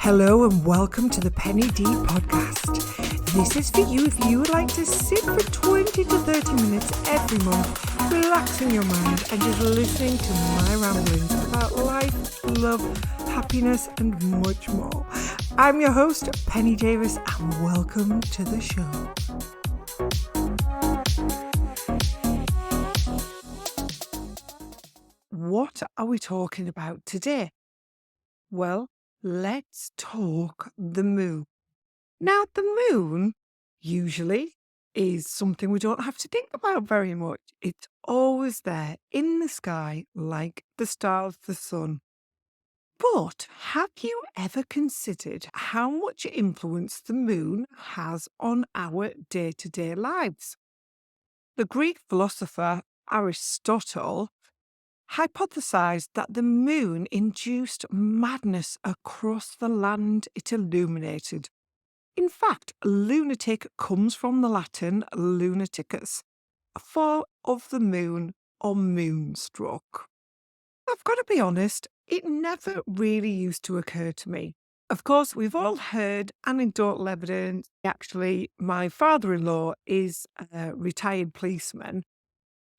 Hello and welcome to the Penny D podcast. This is for you if you would like to sit for 20 to 30 minutes every month, relaxing your mind and just listening to my ramblings about life, love, happiness and much more. I'm your host, Penny Davis, and welcome to the show. What are we talking about today? Well, let's talk the moon. Now, the moon usually is something we don't have to think about very much. It's always there in the sky like the stars, the sun. But have you ever considered how much influence the moon has on our day-to-day lives? The Greek philosopher Aristotle hypothesized that the moon induced madness across the land it illuminated. In fact, lunatic comes from the Latin lunaticus, a fall of the moon or moonstruck. I've got to be honest, it never really used to occur to me. Of course, we've all heard anecdotal evidence. Actually, my father-in-law is a retired policeman,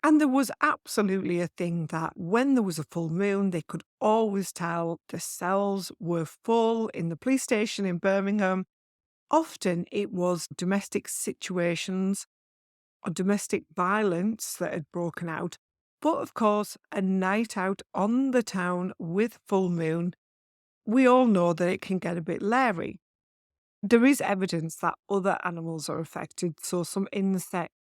and there was absolutely a thing that when there was a full moon, they could always tell the cells were full in the police station in Birmingham. Often it was domestic situations or domestic violence that had broken out. But of course, a night out on the town with full moon, we all know that it can get a bit leery. There is evidence that other animals are affected. So some insects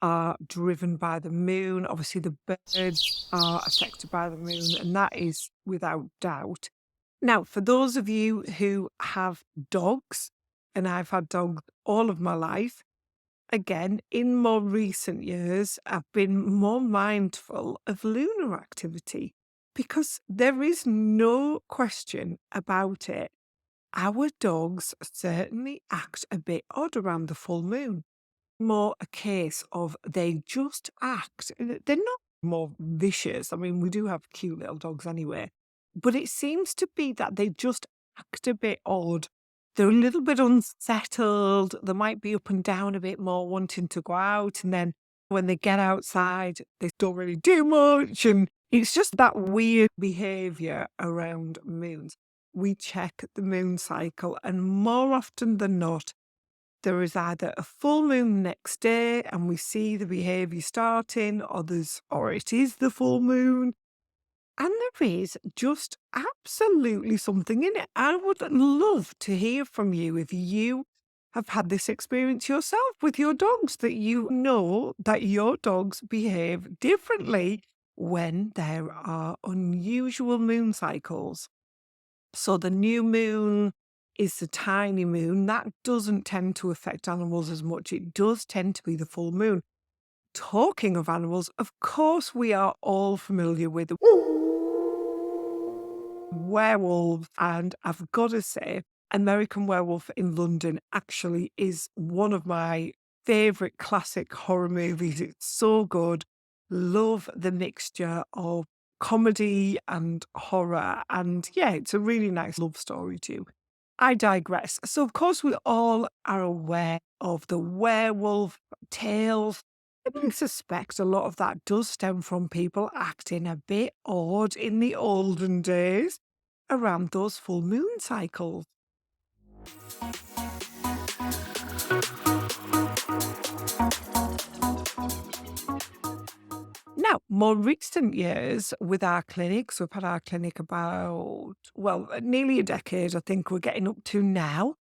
are driven by the moon. Obviously, the birds are affected by the moon, and that is without doubt. Now, for those of you who have dogs, and I've had dogs all of my life, again, in more recent years, I've been more mindful of lunar activity because there is no question about it. Our dogs certainly act a bit odd around the full moon. More a case of they just act. They're not more vicious. I mean, we do have cute little dogs anyway, but it seems to be that they just act a bit odd. They're a little bit unsettled. They might be up and down a bit more, wanting to go out. And then when they get outside, they don't really do much. And it's just that weird behavior around moons. We check the moon cycle, and more often than not, there is either a full moon next day and we see the behaviour starting, or it is the full moon. And there is just absolutely something in it. I would love to hear from you if you have had this experience yourself with your dogs, that you know that your dogs behave differently when there are unusual moon cycles. So the new moon is the tiny moon. That doesn't tend to affect animals as much. It does tend to be the full moon. Talking of animals, of course, we are all familiar with werewolves. And I've got to say, American Werewolf in London actually is one of my favourite classic horror movies. It's so good. Love the mixture of comedy and horror. And yeah, it's a really nice love story too. I digress. So, of course, we all are aware of the werewolf tales. And I suspect a lot of that does stem from people acting a bit odd in the olden days around those full moon cycles. Now, more recent years with our clinics, we've had our clinic about, well, nearly a decade, I think we're getting up to now.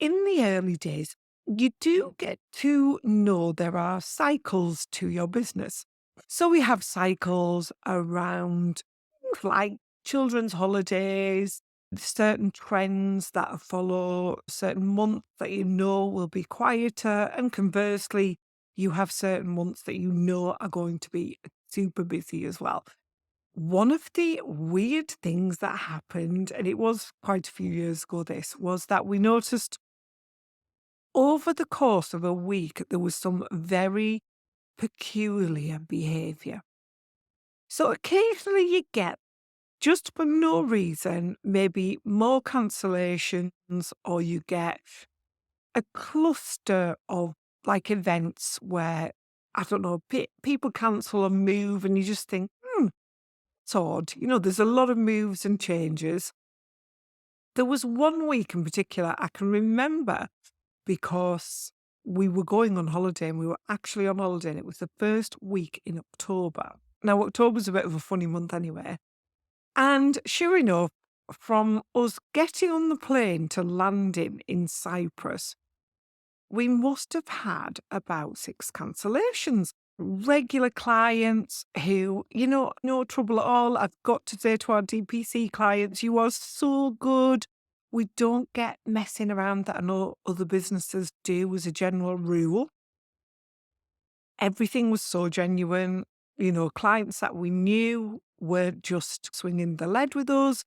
In the early days, you do get to know there are cycles to your business. So we have cycles around things like children's holidays, certain trends that follow certain months that you know will be quieter, and conversely, you have certain months that you know are going to be super busy as well. One of the weird things that happened, and it was quite a few years ago, this was that we noticed over the course of a week, there was some very peculiar behaviour. So occasionally you get just for no reason, maybe more cancellations, or you get a cluster of like events where, I don't know, people cancel a move and you just think, it's odd. There's a lot of moves and changes. There was one week in particular I can remember because we were going on holiday and we were actually on holiday and it was the first week in October. Now, October's a bit of a funny month anyway. And sure enough, from us getting on the plane to landing in Cyprus, we must have had about 6 cancellations. Regular clients who, no trouble at all. I've got to say to our DPC clients, you are so good. We don't get messing around that I know other businesses do as a general rule. Everything was so genuine. Clients that we knew weren't just swinging the lead with us.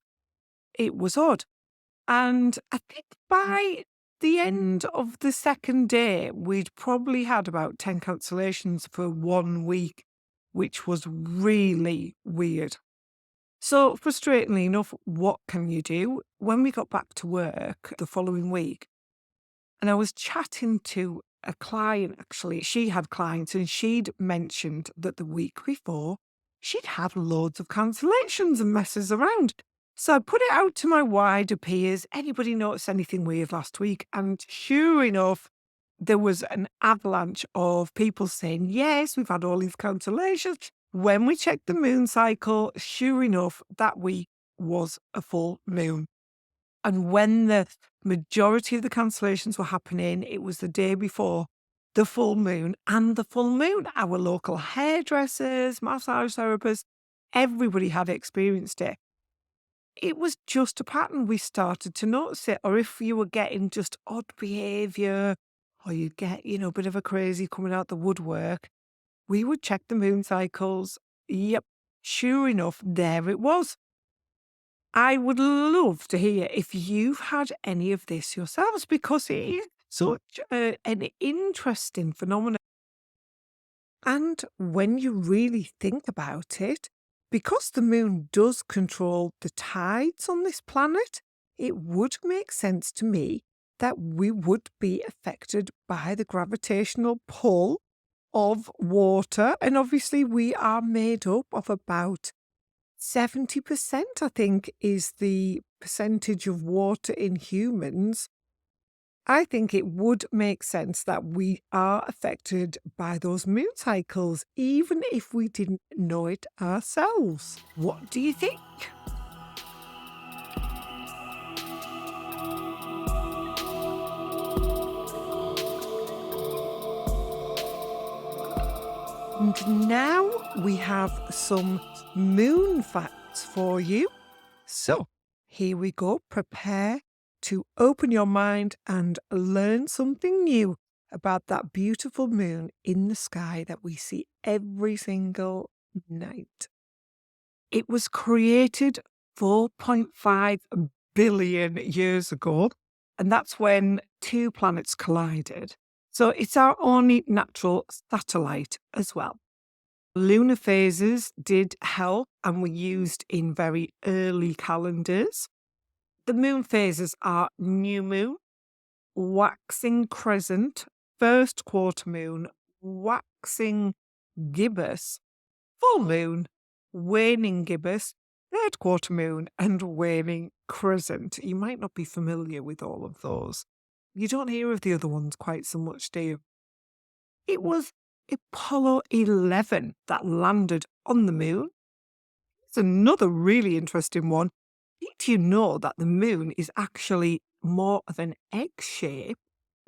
It was odd. And I think by the end of the second day, we'd probably had about 10 cancellations for 1 week, which was really weird. So, frustratingly enough, what can you do? When we got back to work the following week, and I was chatting to a client, actually, she had clients, and she'd mentioned that the week before, she'd had loads of cancellations and messes around. So I put it out to my wider peers. Anybody notice anything weird last week? And sure enough, there was an avalanche of people saying, yes, we've had all these cancellations. When we checked the moon cycle, sure enough, that week was a full moon. And when the majority of the cancellations were happening, it was the day before the full moon. And the full moon, our local hairdressers, massage therapists, everybody had experienced it. It was just a pattern. We started to notice it. Or if you were getting just odd behaviour, or you'd get, a bit of a crazy coming out the woodwork, we would check the moon cycles. Yep, sure enough, there it was. I would love to hear if you've had any of this yourselves, because it is such an interesting phenomenon. And when you really think about it, because the moon does control the tides on this planet, it would make sense to me that we would be affected by the gravitational pull of water. And obviously, we are made up of about 70%, I think, is the percentage of water in humans. I think it would make sense that we are affected by those moon cycles, even if we didn't know it ourselves. What do you think? And now we have some moon facts for you. So here we go. Prepare to open your mind and learn something new about that beautiful moon in the sky that we see every single night. It was created 4.5 billion years ago, and that's when 2 planets collided. So it's our only natural satellite as well. Lunar phases did help and were used in very early calendars. The moon phases are new moon, waxing crescent, first quarter moon, waxing gibbous, full moon, waning gibbous, third quarter moon, and waning crescent. You might not be familiar with all of those. You don't hear of the other ones quite so much, do you? It was Apollo 11 that landed on the moon. It's another really interesting one. Did you know that the moon is actually more of an egg shape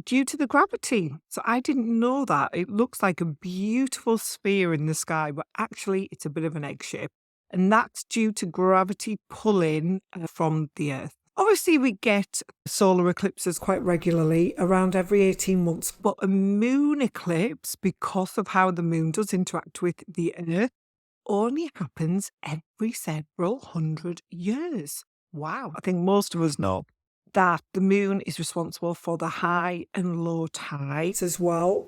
due to the gravity? So I didn't know that. It looks like a beautiful sphere in the sky, but actually it's a bit of an egg shape. And that's due to gravity pulling from the Earth. Obviously, we get solar eclipses quite regularly, around every 18 months, but a moon eclipse, because of how the moon does interact with the Earth, only happens every several hundred years. Wow. I think most of us know that the moon is responsible for the high and low tides as well.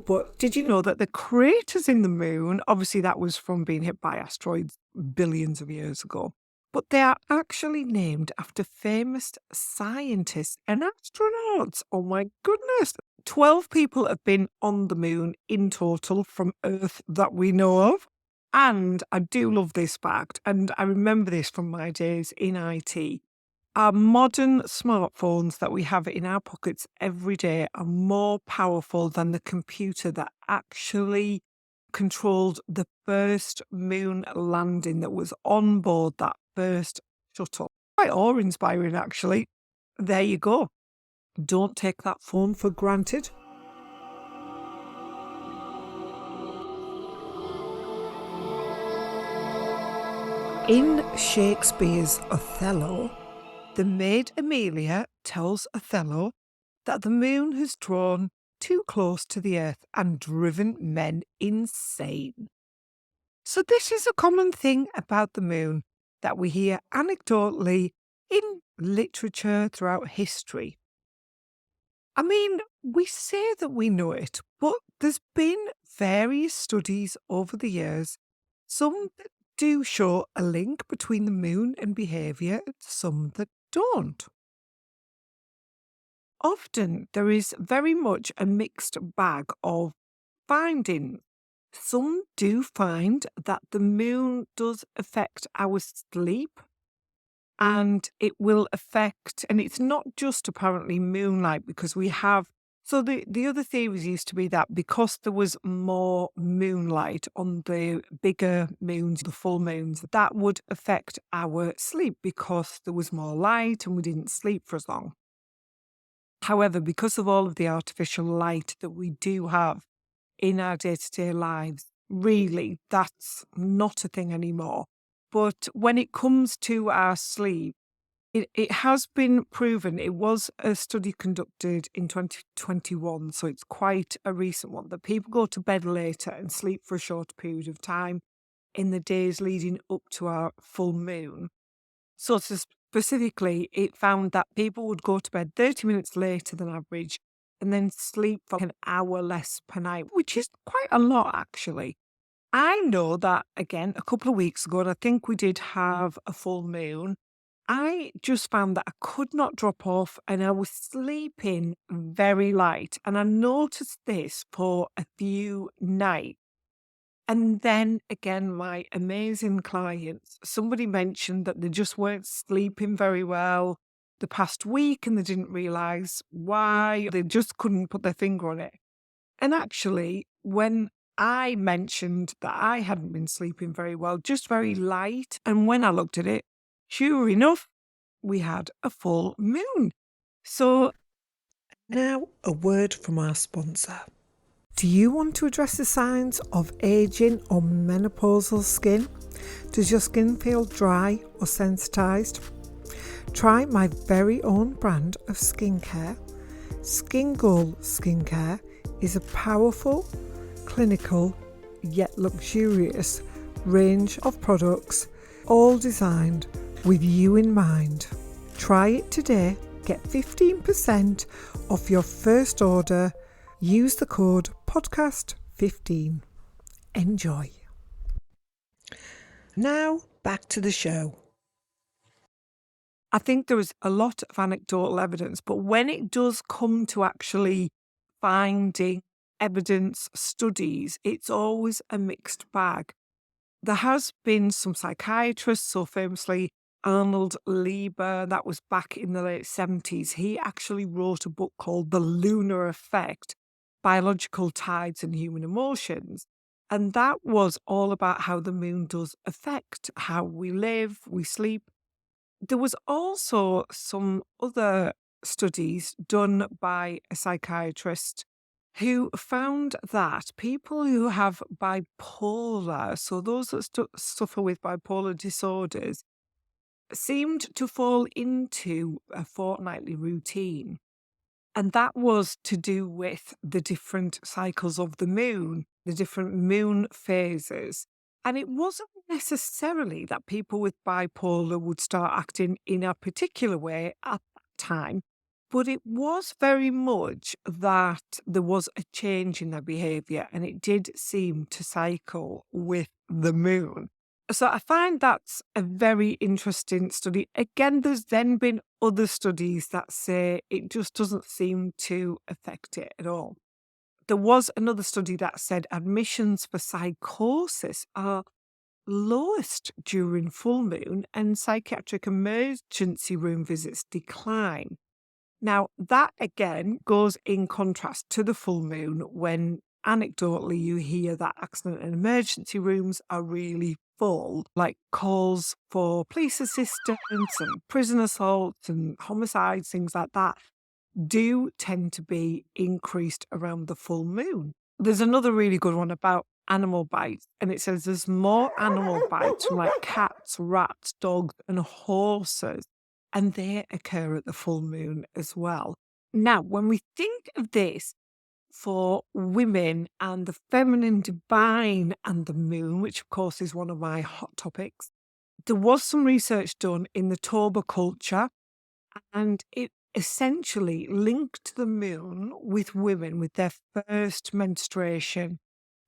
But did you know that the craters in the moon, obviously that was from being hit by asteroids billions of years ago, but they are actually named after famous scientists and astronauts. Oh my goodness. 12 people have been on the moon in total from Earth that we know of. And I do love this fact, and I remember this from my days in IT. Our modern smartphones that we have in our pockets every day are more powerful than the computer that actually controlled the first moon landing that was on board that first shuttle. Quite awe-inspiring, actually. There you go. Don't take that phone for granted. In Shakespeare's Othello, the maid Amelia tells Othello that the moon has drawn too close to the earth and driven men insane. So this is a common thing about the moon that we hear anecdotally in literature throughout history. I mean, we say that we know it, but there's been various studies over the years, some that do show a link between the moon and behaviour, and some that don't. Often there is very much a mixed bag of findings. Some do find that the moon does affect our sleep, and it will affect, and it's not just apparently moonlight, because we have, so the other theories used to be that because there was more moonlight on the bigger moons, the full moons, that would affect our sleep because there was more light and we didn't sleep for as long. However, because of all of the artificial light that we do have in our day-to-day lives, really, that's not a thing anymore. But when it comes to our sleep, it has been proven, it was a study conducted in 2021, so it's quite a recent one, that people go to bed later and sleep for a short period of time in the days leading up to our full moon. So specifically, it found that people would go to bed 30 minutes later than average and then sleep for an hour less per night, which is quite a lot, actually. I know that, again, a couple of weeks ago, and I think we did have a full moon, I just found that I could not drop off and I was sleeping very light. And I noticed this for a few nights. And then again, my amazing clients, somebody mentioned that they just weren't sleeping very well the past week and they didn't realise why. They just couldn't put their finger on it. And actually, when I mentioned that I hadn't been sleeping very well, just very light, and when I looked at it, sure enough, we had a full moon. So now a word from our sponsor. Do you want to address the signs of aging or menopausal skin? Does your skin feel dry or sensitised? Try my very own brand of skincare. Skin Goal Skincare is a powerful, clinical, yet luxurious range of products, all designed with you in mind. Try it today. Get 15% off your first order. Use the code podcast15. Enjoy. Now back to the show. I think there is a lot of anecdotal evidence, but when it does come to actually finding evidence studies, it's always a mixed bag. There has been some psychiatrists, so famously Arnold Lieber, that was back in the late 70s. He actually wrote a book called The Lunar Effect: Biological Tides and Human Emotions. And that was all about how the moon does affect how we live, we sleep. There was also some other studies done by a psychiatrist who found that people who have bipolar, so those that suffer with bipolar disorders, seemed to fall into a fortnightly routine. And that was to do with the different cycles of the moon, the different moon phases. And it wasn't necessarily that people with bipolar would start acting in a particular way at that time, but it was very much that there was a change in their behaviour and it did seem to cycle with the moon. So I find that's a very interesting study. Again, there's then been other studies that say it just doesn't seem to affect it at all. There was another study that said admissions for psychosis are lowest during full moon and psychiatric emergency room visits decline. Now, that again goes in contrast to the full moon when anecdotally you hear that accident and emergency rooms are really full, like calls for police assistance and prison assaults and homicides, things like that, do tend to be increased around the full moon. There's another really good one about animal bites, and it says there's more animal bites from like cats, rats, dogs, and horses, and they occur at the full moon as well. Now, when we think of this for women and the feminine divine and the moon, which of course is one of my hot topics, there was some research done in the Toba culture, and it essentially linked the moon with women with their first menstruation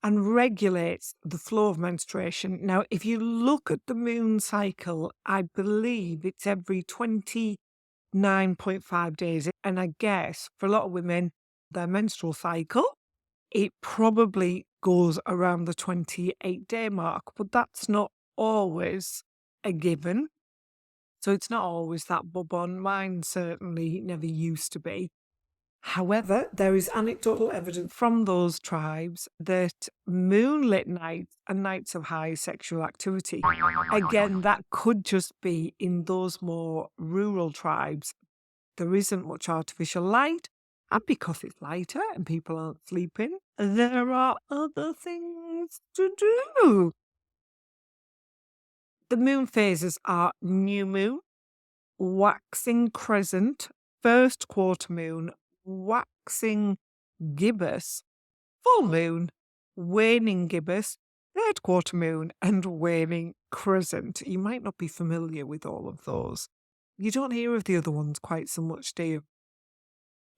and regulates the flow of menstruation. Now, if you look at the moon cycle, I believe it's every 29.5 days. And I guess for a lot of women, their menstrual cycle, it probably goes around the 28-day mark, but that's not always a given. So it's not always that bob-on. Mine certainly never used to be. However, there is anecdotal evidence from those tribes that moonlit nights are nights of high sexual activity. Again, that could just be in those more rural tribes. There isn't much artificial light, and because it's lighter and people aren't sleeping, there are other things to do. The moon phases are new moon, waxing crescent, first quarter moon, waxing gibbous, full moon, waning gibbous, third quarter moon, and waning crescent. You might not be familiar with all of those. You don't hear of the other ones quite so much, do you?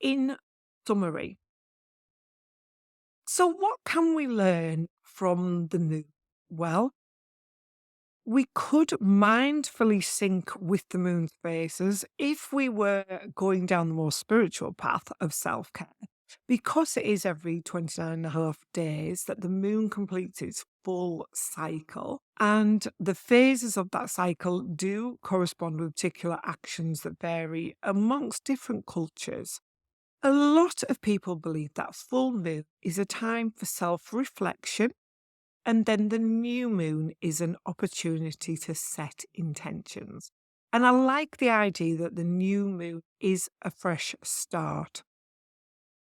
In summary, so what can we learn from the moon? Well, we could mindfully sync with the moon's phases if we were going down the more spiritual path of self-care, because it is every 29.5 days that the moon completes its full cycle, and the phases of that cycle do correspond with particular actions that vary amongst different cultures. A lot of people believe that full moon is a time for self-reflection, and then the new moon is an opportunity to set intentions. And I like the idea that the new moon is a fresh start.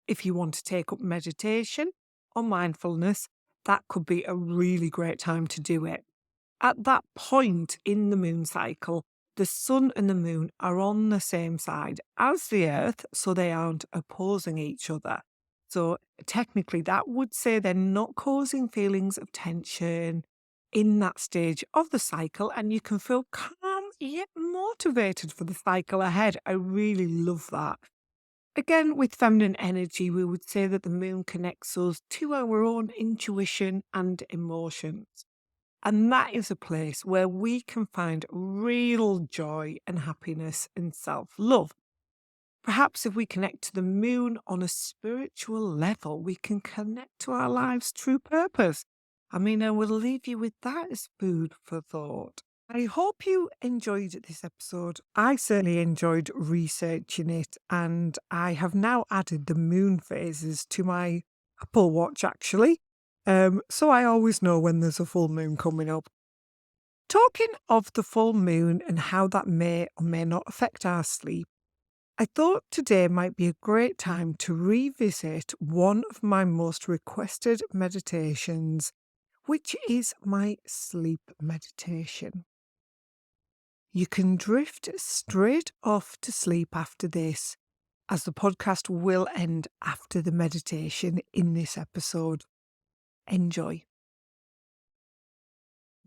If you want to take up meditation or mindfulness, that could be a really great time to do it. At that point in the moon cycle, the sun and the moon are on the same side as the earth, so they aren't opposing each other. So technically, that would say they're not causing feelings of tension in that stage of the cycle, and you can feel calm yet motivated for the cycle ahead. I really love that. Again, with feminine energy, we would say that the moon connects us to our own intuition and emotions. And that is a place where we can find real joy and happiness and self-love. Perhaps if we connect to the moon on a spiritual level, we can connect to our life's true purpose. I will leave you with that as food for thought. I hope you enjoyed this episode. I certainly enjoyed researching it, and I have now added the moon phases to my Apple Watch, actually. So I always know when there's a full moon coming up. Talking of the full moon and how that may or may not affect our sleep, I thought today might be a great time to revisit one of my most requested meditations, which is my sleep meditation. You can drift straight off to sleep after this, as the podcast will end after the meditation in this episode. Enjoy.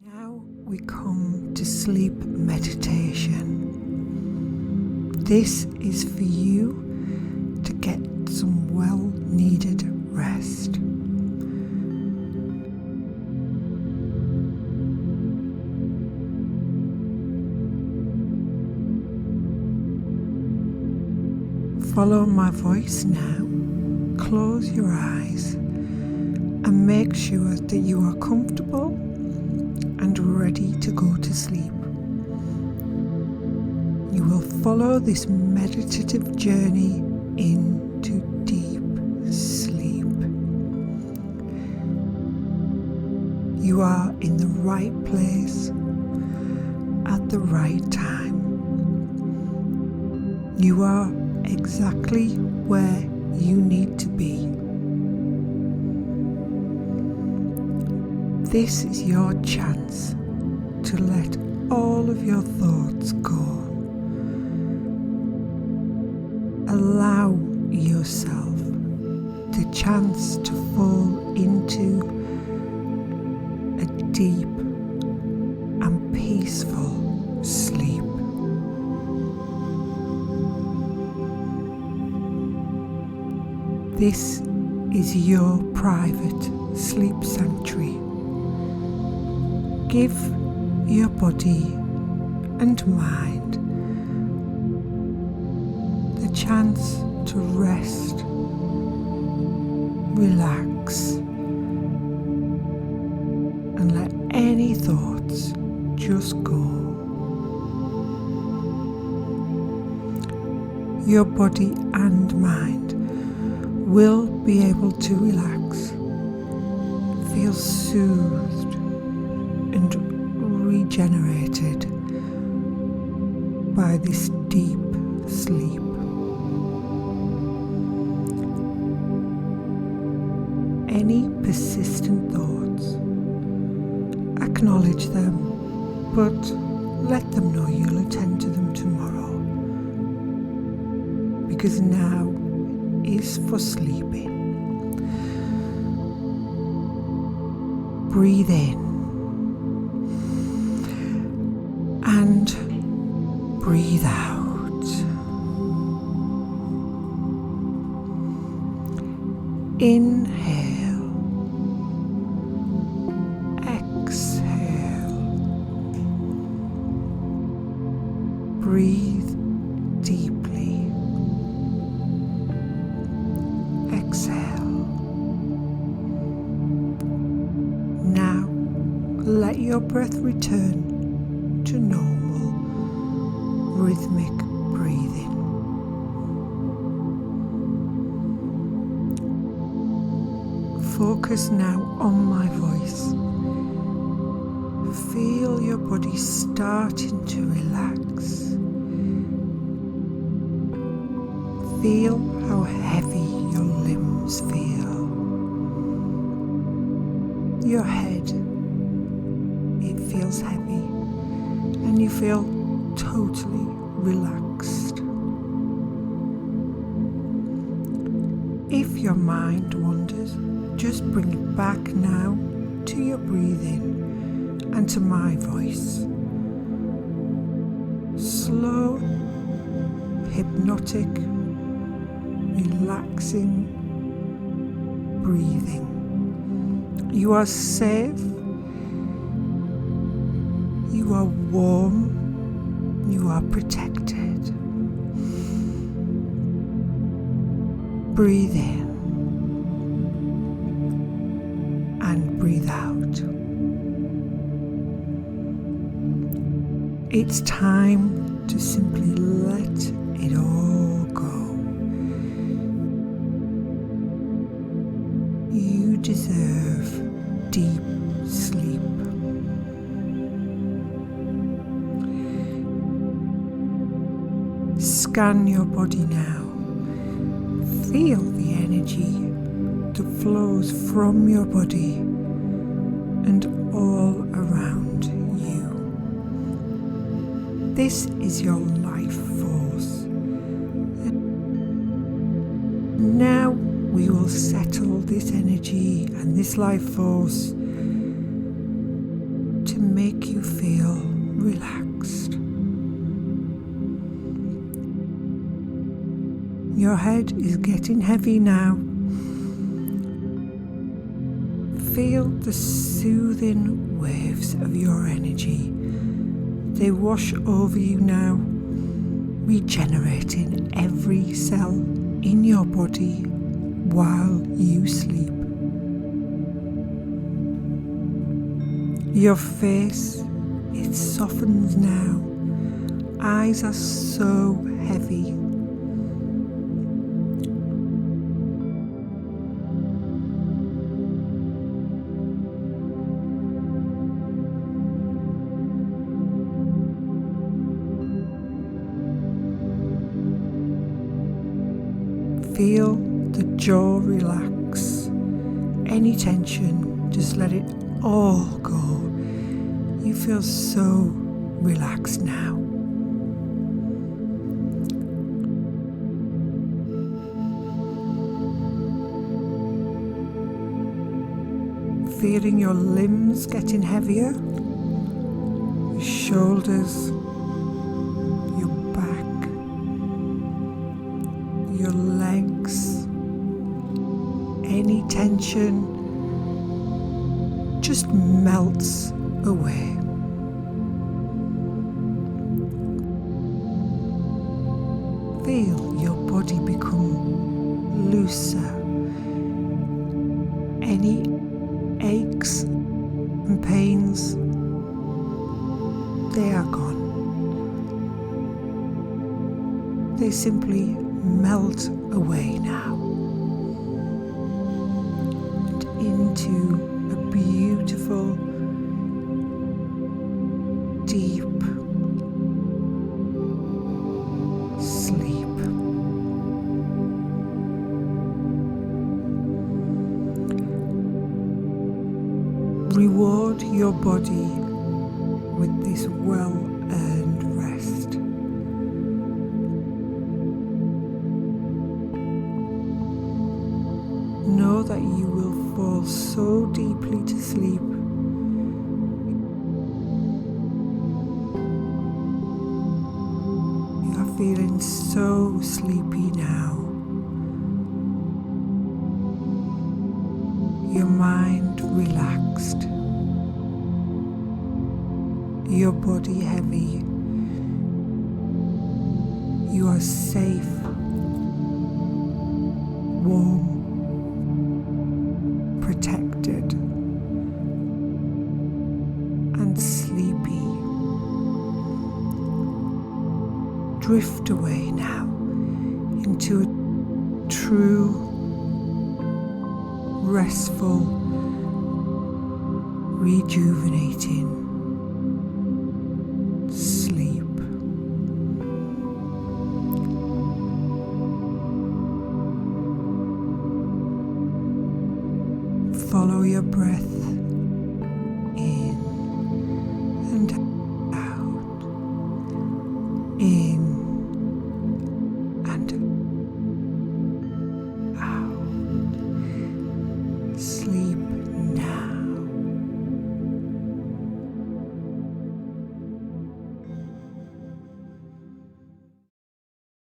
Now we come to sleep meditation. This is for you to get some well-needed rest. follow my voice now, close your eyes and make sure that you are comfortable and ready to go to sleep. You will follow this meditative journey into deep sleep. You are in the right place at the right time. You are exactly where you need to be. This is your chance to let all of your thoughts go. Allow yourself the chance to fall into a deep and peaceful sleep. This is your private sleep sanctuary. Give your body and mind the chance to rest, relax, and let any thoughts just go. Your body and mind will be able to relax, feel soothed and regenerated by this deep sleep. Any persistent thoughts, acknowledge them, but let them know you'll attend to them tomorrow, because now is for sleeping. Breathe in and breathe out. Inhale, exhale, breathe deeply, exhale. Now let your breath return to normal, rhythmic breathing. Focus now on my voice. Feel your body starting to relax. Feel how heavy your limbs feel. Your head, it feels heavy, and you feel totally relaxed. If your mind wanders, just bring it back now to your breathing and to my voice. Slow, hypnotic, relaxing breathing. You are safe. You are warm. You are protected. Breathe in and breathe out. It's time to simply let it all go. You deserve deep sleep. Scan your body now. Feel the energy that flows from your body and all around you. This is your life force. Now we will settle this energy and this life force to make you feel relaxed. Your head is getting heavy now. Feel the soothing waves of your energy. They wash over you now, regenerating every cell in your body while you sleep. Your face, it softens now. Eyes are so heavy. Feel the jaw relax. Any tension, just let it all go. You feel so relaxed now. Feeling your limbs getting heavier, your shoulders, your back, your legs. Any tension just melts away. Feel your body become looser. Any aches and pains, they are gone. They simply melt away now. And into a beautiful, deep sleep. Reward your body with this well-earned rest. Know that you will fall so deeply to sleep. You are feeling so sleepy now. Your mind relaxed. Your body heavy. You are safe, warm, protected, and sleepy. Drift away now into a true, restful, rejuvenating sleep. Follow your breath in and out. In